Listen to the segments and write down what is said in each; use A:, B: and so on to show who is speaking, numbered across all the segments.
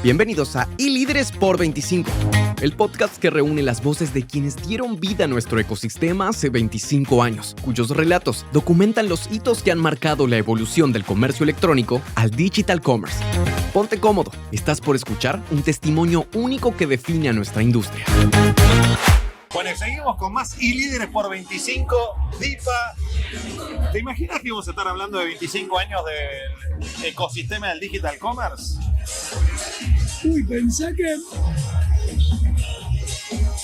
A: Bienvenidos a iLíderes por 25, el podcast que reúne las voces de quienes dieron vida a nuestro ecosistema hace 25 años, cuyos relatos documentan los hitos que han marcado la evolución del comercio electrónico al digital commerce. Ponte cómodo, estás por escuchar un testimonio único que define a nuestra industria.
B: Bueno, seguimos con más iLíderes por 25, DIPA. ¿Te imaginas que íbamos a estar hablando de 25 años del ecosistema del digital commerce?
C: Uy, pensá que...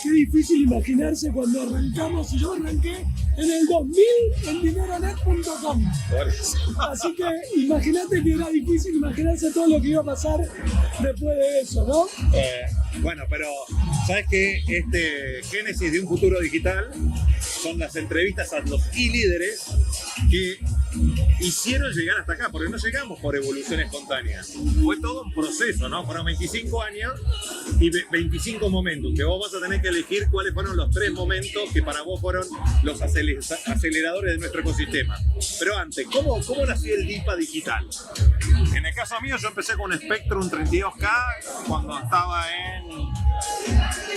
C: Qué difícil imaginarse cuando arrancamos. Yo arranqué en el 2000 en dineronet.com. Así que imagínate que era difícil imaginarse todo lo que iba a pasar después de eso, ¿no?
B: Bueno, pero ¿sabes qué? Este génesis de un futuro digital son las entrevistas a los iLíderes que hicieron llegar hasta acá, porque no llegamos por evolución espontánea. Fue todo un proceso, ¿no? Fueron 25 años y 25 momentos, que vos vas a tener que elegir cuáles fueron los 3 momentos que para vos fueron los aceleradores de nuestro ecosistema. Pero antes, ¿cómo nació el DIPA digital? En el caso mío, yo empecé con un Spectrum 32K cuando estaba en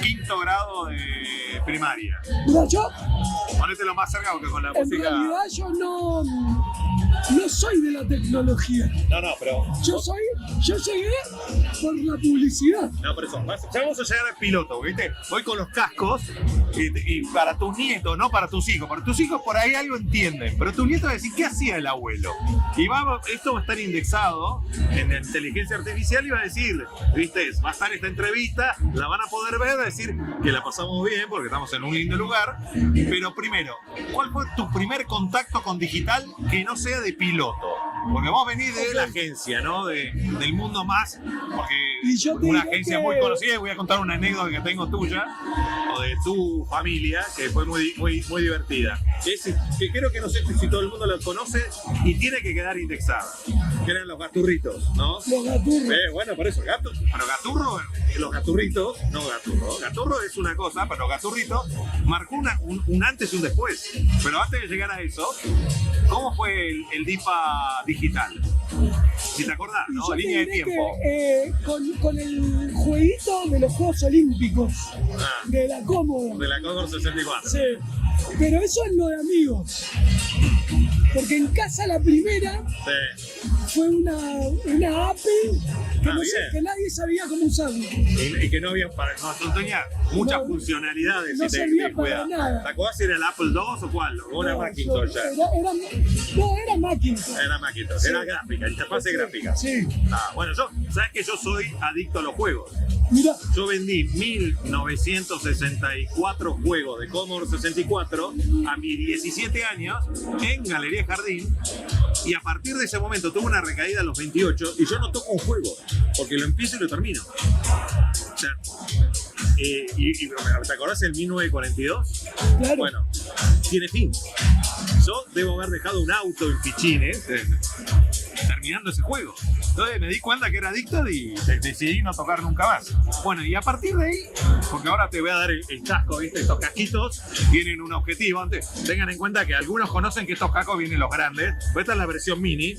B: quinto grado de primaria.
C: Mira, yo...
B: Ponételo más cerca porque con la música...
C: En realidad yo no soy de la tecnología.
B: No, pero...
C: Yo llegué por la publicidad.
B: No, por eso. Ya vamos a llegar al piloto, ¿viste? Voy con los cascos y para tus nietos, no para tus hijos. Para tus hijos por ahí algo entienden, pero tus nietos van a decir, ¿qué hacía el abuelo? Y esto va a estar indexado en la inteligencia artificial y va a decir, ¿viste? Va a estar esta entrevista, la van a poder ver, decir que la pasamos bien porque estamos en un lindo lugar. Pero primero, ¿cuál fue tu primer contacto con digital que no sea de piloto? Porque vos venís de la agencia, ¿no? Del mundo más, porque una agencia muy conocida, y voy a contar una anécdota que tengo tuya, o de tu familia, que fue muy divertida. Que creo que no sé si todo el mundo lo conoce y tiene que quedar indexada. Que eran los gaturritos, ¿no?
C: Los gaturros.
B: Bueno, por eso, gato. Pero gaturro, los gaturritos, no gaturro. Gaturro es una cosa, pero gaturrito marcó un antes y un después. Pero antes de llegar a eso, ¿cómo fue el DIPA digital? Si te acordás, ¿no? Línea de tiempo.
C: Con el jueguito de los Juegos Olímpicos. De la Commodore.
B: De la Commodore 64.
C: Sí. Pero eso es lo de amigos. Porque en casa la primera fue una API que nadie sabía cómo usarlo.
B: Y que no tenía muchas funcionalidades.
C: No servía para nada.
B: ¿Te acuerdas si era el Apple II o cuál? ¿O una Macintosh?
C: Era Macintosh.
B: Era Macintosh, era gráfica, interfaz gráfica.
C: Sí.
B: Bueno, sabes que yo soy adicto a los juegos.
C: Mira.
B: Yo vendí 1964 juegos de Commodore 64 a mis 17 años en Galería Jardín, y a partir de ese momento tuve una recaída a los 28 y yo no toco un juego porque lo empiezo y lo termino. O sea, ¿te acordás del 1942?
C: Claro.
B: Bueno, tiene fin. Yo debo haber dejado un auto en Pichines terminando ese juego. Entonces me di cuenta que era adicto y decidí no tocar nunca más. Bueno, y a partir de ahí, porque ahora te voy a dar el casco, ¿viste? Estos casquitos tienen un objetivo. Antes, tengan en cuenta que algunos conocen que estos cascos vienen los grandes, pero esta es la versión mini,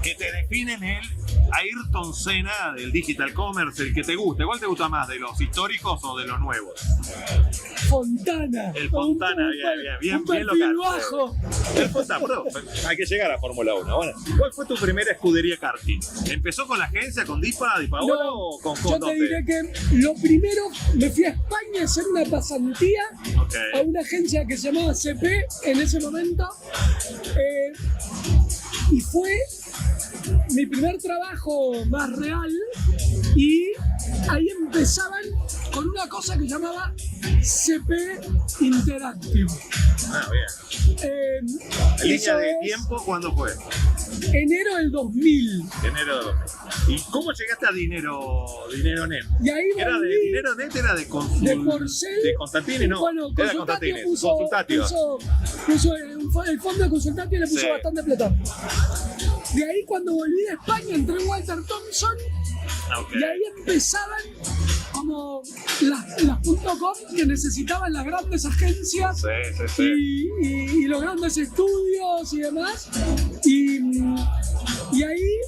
B: que te definen el Ayrton Senna del digital commerce, el que te guste. ¿Cuál te gusta más, de los históricos o de los nuevos?
C: Fontana.
B: El Fontana, bien local.
C: Bajo.
B: El Fontana, bro, hay que llegar a Fórmula 1. Bueno, ¿cuál fue tu primera escudería karting? ¿Empezó con la agencia, con DIPA o con
C: yo te diré que lo primero, me fui a España a hacer una pasantía a una agencia que se llamaba CP en ese momento, y fue mi primer trabajo más real, y ahí empezaban con una cosa que llamaba CP Interactive.
B: Bien. ¿Línea de tiempo cuándo fue?
C: Enero del 2000.
B: Enero del 2000. ¿Y cómo llegaste a Dineronet?
C: Y ahí
B: ¿Era de Dineronet? ¿Era de
C: Porcel?
B: ¿De Constantini? No,
C: bueno,
B: era Constantini. Consultatio.
C: Puso el fondo de Consultatio y le puso bastante plata. De ahí, cuando volví de España, entré en Walter Thompson. Y ahí empezaban como las .com que necesitaban las grandes agencias y los grandes estudios y demás. Y ahí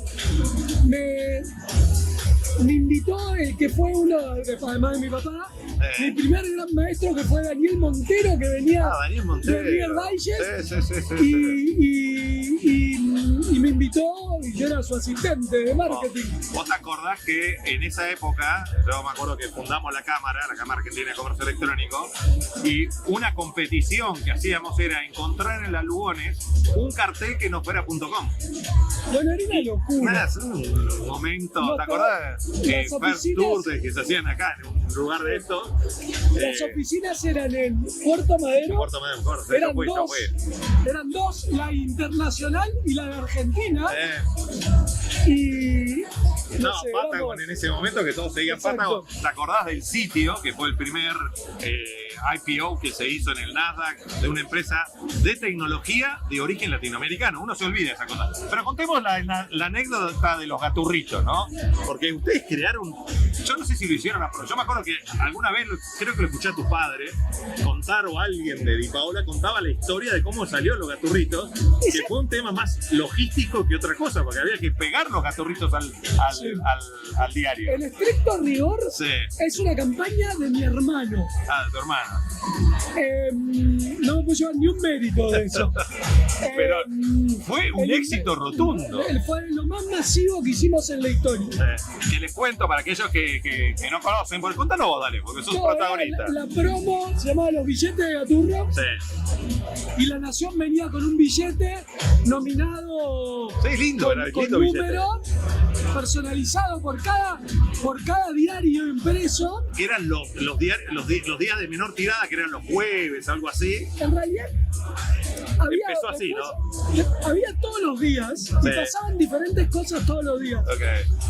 C: me invitó el que fue uno, además de mi papá, mi primer gran maestro, que fue Daniel Montero, que venía de River Digest, y me invitó, y yo era su asistente de marketing.
B: ¿Vos te acordás que en esa época, yo me acuerdo que fundamos la Cámara Argentina de Comercio Electrónico, y una competición que hacíamos era encontrar en las Lugones un cartel que no fuera .com?
C: Bueno, era una locura.
B: Un momento, ¿te acordás? First Tour que se hacían acá, en un lugar de esto.
C: Las oficinas eran en Puerto Madero. Eran dos, la internacional y la de Argentina. Y
B: no sé, Patagon en ese momento, que todos seguían Patagon. ¿Te acordás del sitio que fue el primer IPO que se hizo en el Nasdaq de una empresa de tecnología de origen latinoamericano? Uno se olvida de esa cosa. Pero contemos la anécdota de los gaturritos, ¿no? Porque ustedes crearon, yo no sé si lo hicieron, pero yo me acuerdo que alguna vez, creo que lo escuché a tu padre contar, o alguien de Di Paola contaba la historia de cómo salió los gaturritos, que fue un tema más logístico que otra cosa, porque había que pegar los gaturritos al diario.
C: El estricto rigor
B: sí.
C: Es una campaña de mi hermano.
B: Ah, de tu hermano.
C: No me puedo llevar ni un mérito de eso.
B: Pero fue un éxito rotundo.
C: Fue lo más masivo que hicimos en la historia.
B: Que les cuento para aquellos que no conocen, porque contanos vos, dale, porque sos protagonista.
C: La promo se llamaba Los Billetes de Gaturro.
B: Sí.
C: Y La Nación venía con un billete nominado
B: lindo,
C: con número personalizado por cada diario impreso.
B: Que eran los días de menor tirada, que eran los jueves, algo así.
C: En realidad
B: empezó así, ¿no?
C: Había todos los días y pasaban diferentes cosas todos los días.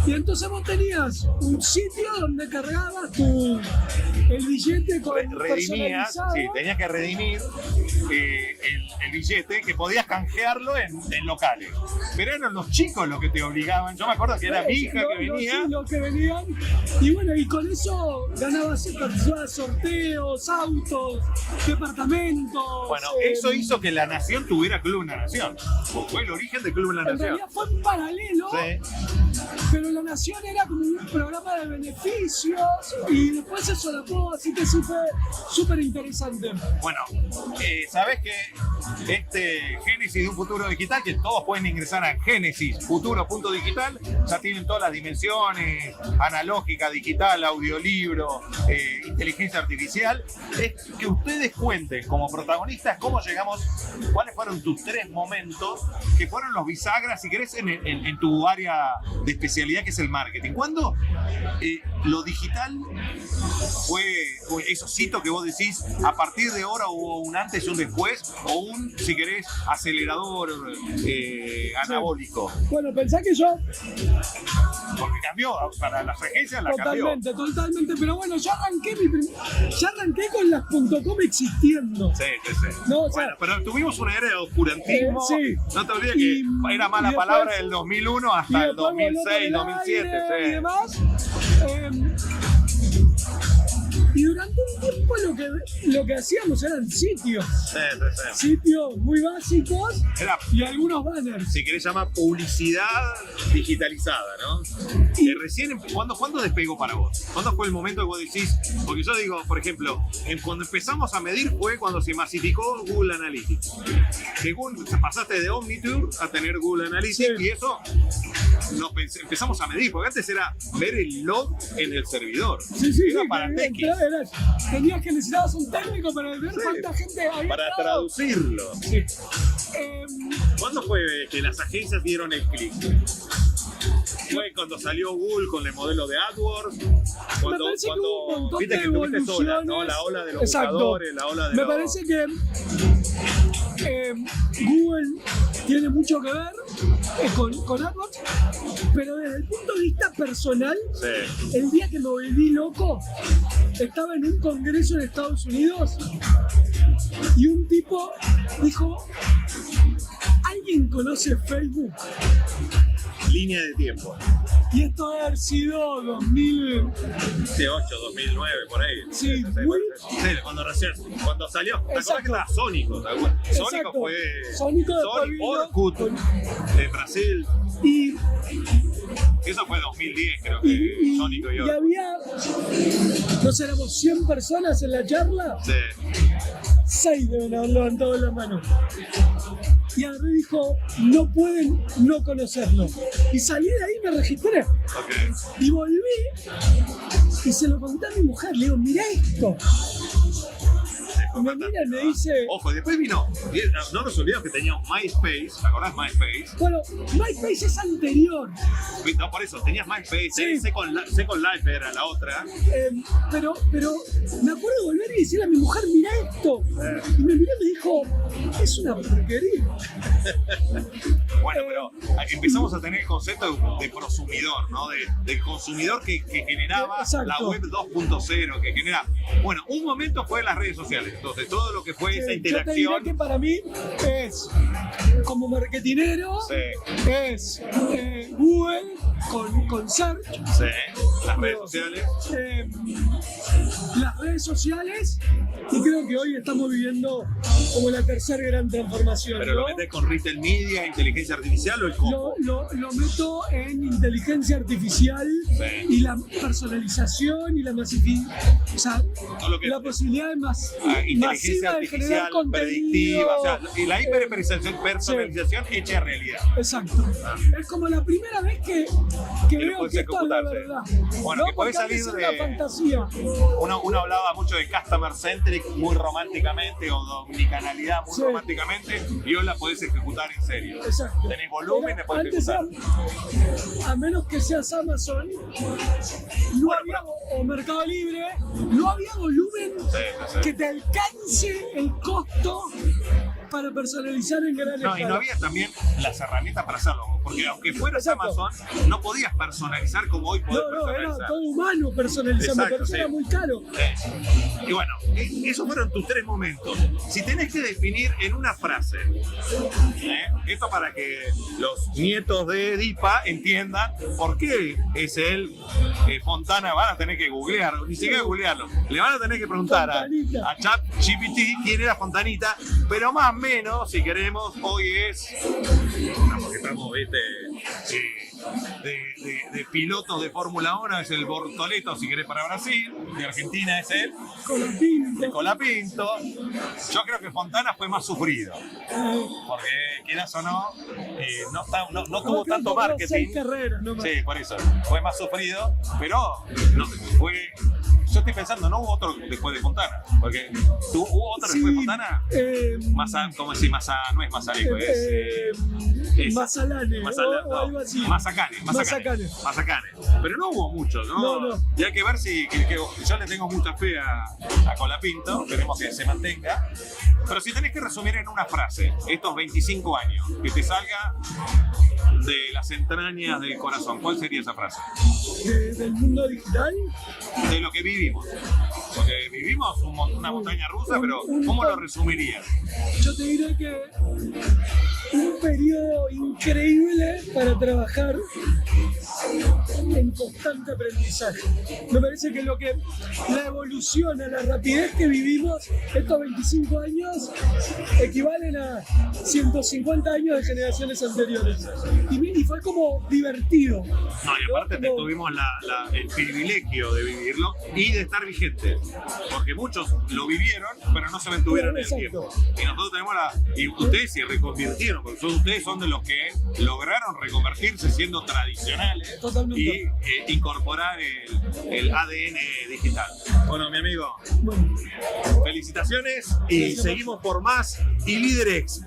C: Y entonces vos tenías un sitio donde cargabas el billete con
B: redimías, tenías que redimir el billete, que podías canjearlo en locales. Pero eran los chicos los que te obligaban. Yo me acuerdo que era mi hija que venía.
C: Los que venían. Y bueno, y con eso ganabas sorteos, autos, departamentos.
B: Bueno, eso hizo que La Nación tuviera Club en la Nación. Fue el origen de Club en la Nación.
C: En realidad fue en paralelo, pero La Nación era como un programa de beneficios y después se solapó, así que sí fue súper interesante.
B: Bueno, sabés que Génesis de un futuro digital, que todos pueden ingresar a genesisfuturo.digital, ya tienen todas las dimensiones, analógica, digital, audiolibro, inteligencia artificial. Es que ustedes cuenten como protagonistas cómo llegamos, cuáles fueron tus 3 momentos que fueron los bisagras, si querés, en tu área de especialidad, que es el marketing. ¿Cuándo lo digital fue esos hitos que vos decís, a partir de ahora hubo un antes y un después, o un, si querés, acelerador anabólico?
C: Bueno, pensá que yo...
B: Porque cambió, para las agencias la
C: totalmente, pero bueno, yo arranqué con las .com existiendo.
B: Sí.
C: No,
B: bueno, pero tuvimos una era de oscurantismo. No te olvides que era mala palabra del 2001 hasta el 2006, 2007.
C: Y demás. Y durante un tiempo lo que hacíamos eran sitios. Sitios muy básicos y algunos banners.
B: Si querés llamar publicidad digitalizada, ¿no? Recién, ¿cuándo despegó para vos? ¿Cuándo fue el momento que vos decís? Porque yo digo, por ejemplo, cuando empezamos a medir fue cuando se masificó Google Analytics. Según pasaste de Omnitour a tener Google Analytics, y eso empezamos a medir, porque antes era ver el log en el servidor. Era para techies.
C: Tenías que necesitabas un técnico para ver cuánta gente había
B: para traducirlo. ¿Cuándo fue que las agencias dieron el clic? ¿Fue cuando salió Google con el modelo de AdWords? Cuando viste que tuviste sola, ¿no? La ola de los buscadores, la ola de
C: Me parece que Google tiene mucho que ver con AdWords, pero desde el punto de vista personal, el día que me volví loco, estaba en un congreso en Estados Unidos y un tipo dijo: ¿alguien conoce Facebook?
B: Línea de tiempo.
C: Y esto debe haber sido
B: 2008, 2009, por ahí.
C: Sí,
B: cuando salió. ¿Te acuerdas que era Sónico? Sónico fue...
C: Sónico
B: Orkut de Brasil.
C: Y
B: Eso fue 2010, creo que Sónico y yo.
C: Y había, no sé, éramos 100 personas en la charla.
B: Sí.
C: 6 deben haber levantado la mano. Y agarré y dijo, no pueden no conocerlo. Y salí de ahí y me registré.
B: Okay.
C: Y volví y se lo conté a mi mujer. Le digo, mirá esto. Y me mira y me dice...
B: Ojo, después vino, no nos olvidemos que teníamos MySpace, ¿te acordás MySpace?
C: Bueno, MySpace es anterior.
B: No, por eso, tenías MySpace,
C: Sí.
B: Second Life era la otra.
C: Pero me acuerdo de volver y decirle a mi mujer, mirá esto. Y me miró y me dijo, es una porquería.
B: Bueno, pero empezamos a tener el concepto de prosumidor, ¿no? De consumidor que generaba
C: Exacto.
B: la web 2.0, que genera... Bueno, un momento fue las redes sociales, entonces todo lo que fue esa
C: Yo te diré
B: interacción...
C: que para mí es, como marketinero,
B: Sí,
C: es Google con Search,
B: sí, las redes sociales.
C: Las redes sociales, y creo que hoy estamos viviendo como la tercera gran transformación.
B: Pero
C: ¿no?
B: lo metes con retail media, inteligencia artificial o el combo.
C: Lo meto en inteligencia artificial
B: Sí.
C: y la personalización y la masificación, o sea,
B: Todo lo que
C: la posibilidad de
B: inteligencia
C: masiva de generar
B: artificial,
C: contenido.
B: predictiva, o sea, y la personalización hecha realidad.
C: Exacto. Es como la primera vez que
B: Que lo
C: veo
B: puedes
C: que esto es la
B: ejecutar, sí.
C: verdad.
B: Bueno,
C: ¿no?
B: que podés
C: Porque antes
B: salir
C: era
B: de-
C: una fantasía.
B: Uno hablaba mucho de customer centric muy románticamente o dominicanalidad muy
C: Sí.
B: románticamente y hoy la podés ejecutar en serio.
C: Exacto.
B: Tenés volumen,
C: Era-
B: la podés
C: antes
B: ejecutar.
C: a menos que seas Amazon, no había, o Mercado Libre, no había volumen
B: Sí, sí.
C: que te alcance el costo para personalizar en gran
B: No, y
C: escala.
B: no había también las herramientas para hacerlo, porque aunque fueras
C: Exacto.
B: Amazon, no podías personalizar como hoy podés
C: No, era
B: personalizar.
C: todo humano personalizando,
B: Exacto,
C: pero eso
B: sí.
C: era muy caro.
B: Y bueno, esos fueron tus 3 momentos. Si tenés que definir en una frase, esto para que los nietos de Edipa entiendan por qué es él, Fontana, van a tener que googlear, ni siquiera googlearlo, le van a tener que preguntar
C: Fontanita.
B: a ChatGPT quién era Fontanita, pero más o menos, si queremos, hoy es, porque estamos, viste, de pilotos de Fórmula 1, es el Bortoleto, si querés, para Brasil, de Argentina es él,
C: Con los pintos.
B: de Colapinto. Yo creo que Fontana fue más sufrido, porque quieras o no, no tuvo tanto marketing.
C: 6 carreras, no más.
B: Sí, por eso, fue más sufrido, pero no, fue... Yo estoy pensando, no hubo otro después de Fontana, porque hubo otro
C: Sí,
B: después de Fontana. ¿Cómo decir? No es Mazaleco, es...
C: Mazalane,
B: Mazalane,
C: o algo así.
B: Mazacane. Pero no hubo muchos, ¿no?
C: No.
B: Y hay que ver si yo le tengo mucha fe a Colapinto, esperemos que se mantenga. Pero si tenés que resumir en una frase estos 25 años, que te salga de las entrañas del corazón, ¿cuál sería esa frase?
C: Del mundo digital.
B: De lo que vivimos. Porque vivimos una montaña rusa, pero ¿cómo lo resumirías?
C: Yo te diré que un periodo increíble para trabajar en constante aprendizaje. Me parece que la evolución, a la rapidez que vivimos estos 25 años equivalen a 150 años de generaciones anteriores. Y fue como divertido.
B: No, y aparte tuvimos el privilegio de vivirlo y de estar vigentes. Porque muchos lo vivieron, pero no se mantuvieron en el
C: Exacto.
B: tiempo. Y nosotros tenemos y ustedes se reconvirtieron, porque ustedes son de los que lograron reconvertirse siendo tradicionales.
C: Totalmente.
B: Y incorporar el ADN digital. Bueno, mi amigo,
C: Bueno,
B: felicitaciones y seguimos por más y Líderex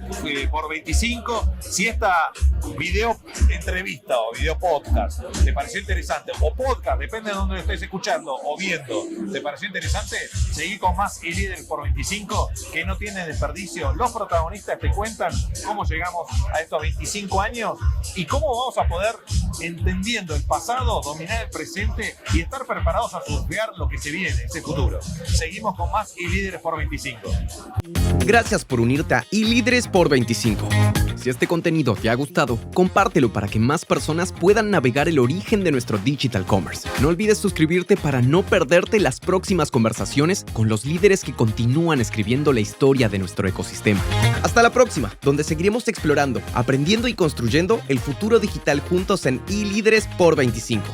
B: por 25. Si esta video entrevista o video podcast te pareció interesante, o podcast, depende de dónde lo estés escuchando o viendo, te pareció interesante, seguí con más y Líderex por 25, que no tiene desperdicio. Los protagonistas te cuentan cómo llegamos a estos 25 años y cómo vamos a poder, entendiendo el pasado, dominar el presente y estar preparados a surfear lo que se viene, ese futuro. Seguimos con más y Líderes por 25.
A: Gracias por unirte a iLíderes por 25. Si este contenido te ha gustado, compártelo para que más personas puedan navegar el origen de nuestro digital commerce. No olvides suscribirte para no perderte las próximas conversaciones con los líderes que continúan escribiendo la historia de nuestro ecosistema. Hasta la próxima, donde seguiremos explorando, aprendiendo y construyendo el futuro digital juntos en eLíderes por 25.